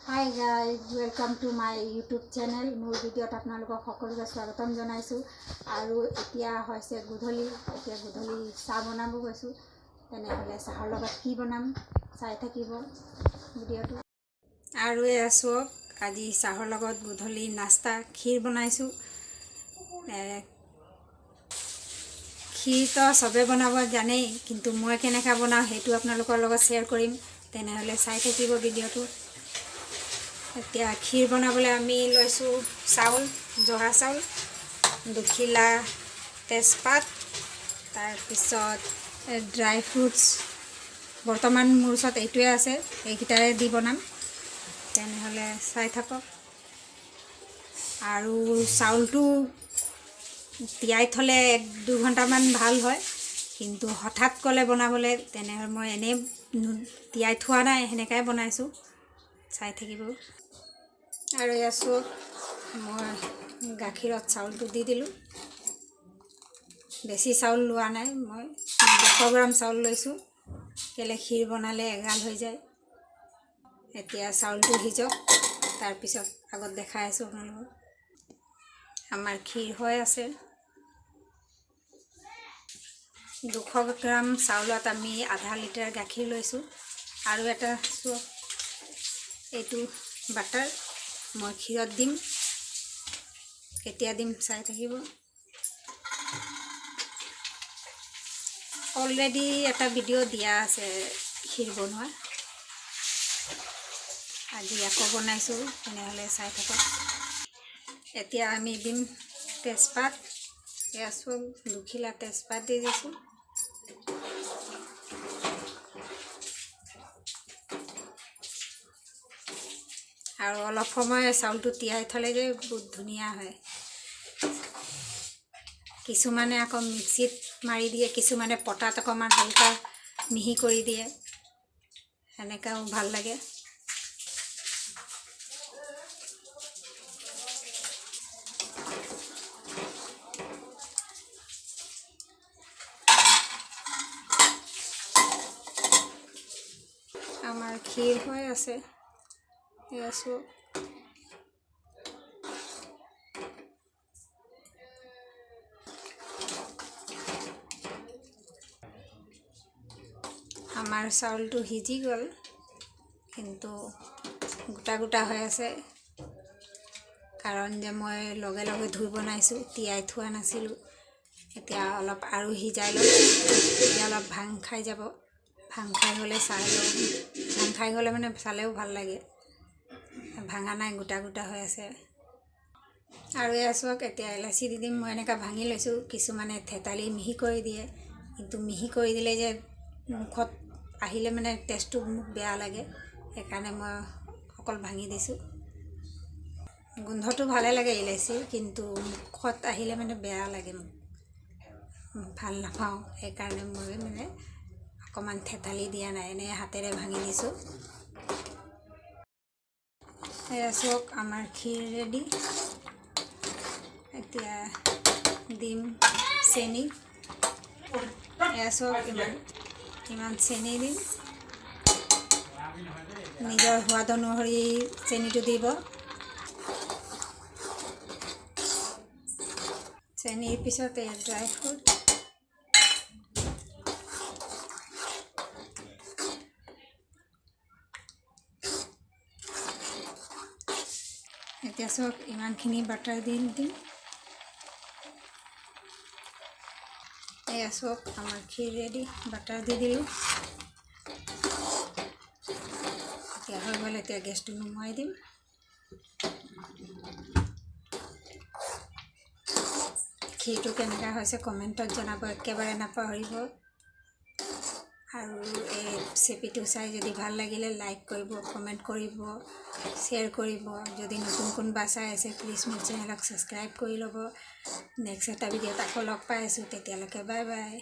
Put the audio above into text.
Hi guys, welcome to my YouTube channel. মোৰ ভিডিঅ'ত আপোনালোকক সকলোকে স্বাগতম জনাইছোঁ আৰু এতিয়া হৈছে গধূলি চাহ বনাব গৈছোঁ। তেনেহ'লে চাহৰ লগত কি বনাম চাই থাকিব ভিডিঅ'টো। আৰু আছোঁ আজি চাহৰ লগত গধূলি নাস্তা ক্ষীৰ বনাইছোঁ। ক্ষীৰটো সবে বনাব জানেই, কিন্তু মই কেনেকৈ বনাওঁ সেইটো আপোনালোকৰ লগত শ্বেয়াৰ কৰিম। তেনেহ'লে চাই থাকিব ভিডিঅ'টো। এতিয়া ক্ষীৰ বনাবলৈ আমি লৈছোঁ চাউল, জহা চাউল, দুখিলা তেজপাত, তাৰপিছত ড্ৰাই ফ্ৰুটছ। বৰ্তমান মোৰ ওচৰত এইটোৱে আছে, এইকেইটাৰে দি বনাম। তেনেহ'লে চাই থাকক। আৰু চাউলটো তিয়াই থ'লে 1-2 ঘণ্টামান ভাল হয়, কিন্তু হঠাৎ ক'লে বনাবলৈ তেনেহ'লে মই এনেই তিয়াই থোৱা নাই, সেনেকৈ বনাইছোঁ। চাই থাকিব। আৰু আছোঁ মই গাখীৰত চাউলটো দি দিলোঁ। বেছি চাউল লোৱা নাই, মই 200 গ্ৰাম চাউল লৈছোঁ, কেলৈ ক্ষীৰ বনালে এগাল হৈ যায়। এতিয়া চাউলটো সিজক, তাৰপিছত আগত দেখাই আছোঁ আপোনালোকক। আমাৰ ক্ষীৰ হৈ আছে। 200 গ্ৰাম চাউলত আমি আধা লিটাৰ গাখীৰ লৈছোঁ। আৰু এটা চোৱা, এইটো বাটাৰ মই ক্ষীৰত দিম, কেতিয়া দিম চাই থাকিব। অলৰেডি এটা ভিডিঅ' দিয়া আছে ক্ষীৰ বনোৱা, আজি আকৌ বনাইছোঁ, তেনেহ'লে চাই থাকক। এতিয়া আমি দিম তেজপাত। এয়া চব দুখিলা তেজপাত দি দিছোঁ। আৰু অলপ সময় চাউলটো তিয়াই থ'লে যে বহুত ধুনীয়া হয়। কিছুমানে আকৌ মিক্সিত মাৰি দিয়ে, কিছুমানে পটাত অকণমান হালকা মিহি কৰি দিয়ে, সেনেকৈও ভাল লাগে। আমাৰ ক্ষীৰ হৈ আছে। এয়া চোৱা, আমাৰ চাউলটো সিজি গ'ল, কিন্তু গোটা গোটা হৈ আছে, কাৰণ যে মই লগে লগে ধুই বনাইছোঁ, তিয়াই থোৱা নাছিলোঁ। এতিয়া অলপ আৰু সিজাই ল'ম, এতিয়া অলপ ভাং খাই যাব। ভাং খাই গ'লে ভাং খাই গ'লে মানে চালেও ভাল লাগে। ভাঙা নাই, গোটা গোটা হৈ আছে। আৰু এয়া চাওক, এতিয়া ইলাচি দি দিম। মই এনেকৈ ভাঙি লৈছোঁ। কিছুমানে থেতালি মিহি কৰি দিয়ে, কিন্তু মিহি কৰি দিলে যে মুখত আহিলে মানে টেষ্টটো মোক বেয়া লাগে, সেইকাৰণে মই অকল ভাঙি দিছোঁ। গোন্ধটো ভালে লাগে ইলাচিৰ, কিন্তু মুখত আহিলে মানে বেয়া লাগে, মোক ভাল নাপাওঁ। সেইকাৰণে মই মানে অকণমান থেতালি দিয়া নাই, এনেই হাতেৰে ভাঙি দিছোঁ। এয়া চাওক, আমাৰ ক্ষীৰ ৰেডি। এতিয়া দিম চেনি। এয়া চাওক, ইমান চেনি দিম। নিজৰ সোৱাদ অনুসৰি চেনিটো দিব। চেনিৰ পিছত এয়া ড্ৰাই ফ্ৰুট। এতিয়া চাওক, ইমানখিনি বাটাৰ দি দিম। এয়া চাওক, আমাৰ ক্ষীৰ ৰেডি। বাটাৰ দি দিলোঁ। এতিয়া হৈ গ'ল। এতিয়া গেছটো নুমুৱাই দিম। ক্ষীৰটো কেনেকুৱা হৈছে কমেণ্টত জনাব, একেবাৰে নাপাহৰিব। আৰু এই ৰেচিপিটো চাই যদি ভাল লাগিলে লাইক কৰিব, কমেণ্ট কৰিব, শ্বেয়াৰ কৰিব। যদি নতুন কোনোবা চাই আছে, প্লিজ মোৰ চেনেলক ছাবস্ক্ৰাইব কৰি ল'ব। নেক্সট এটা ভিডিঅ'ত আকৌ লগ পাই আছোঁ, তেতিয়ালৈকে বাই বাই।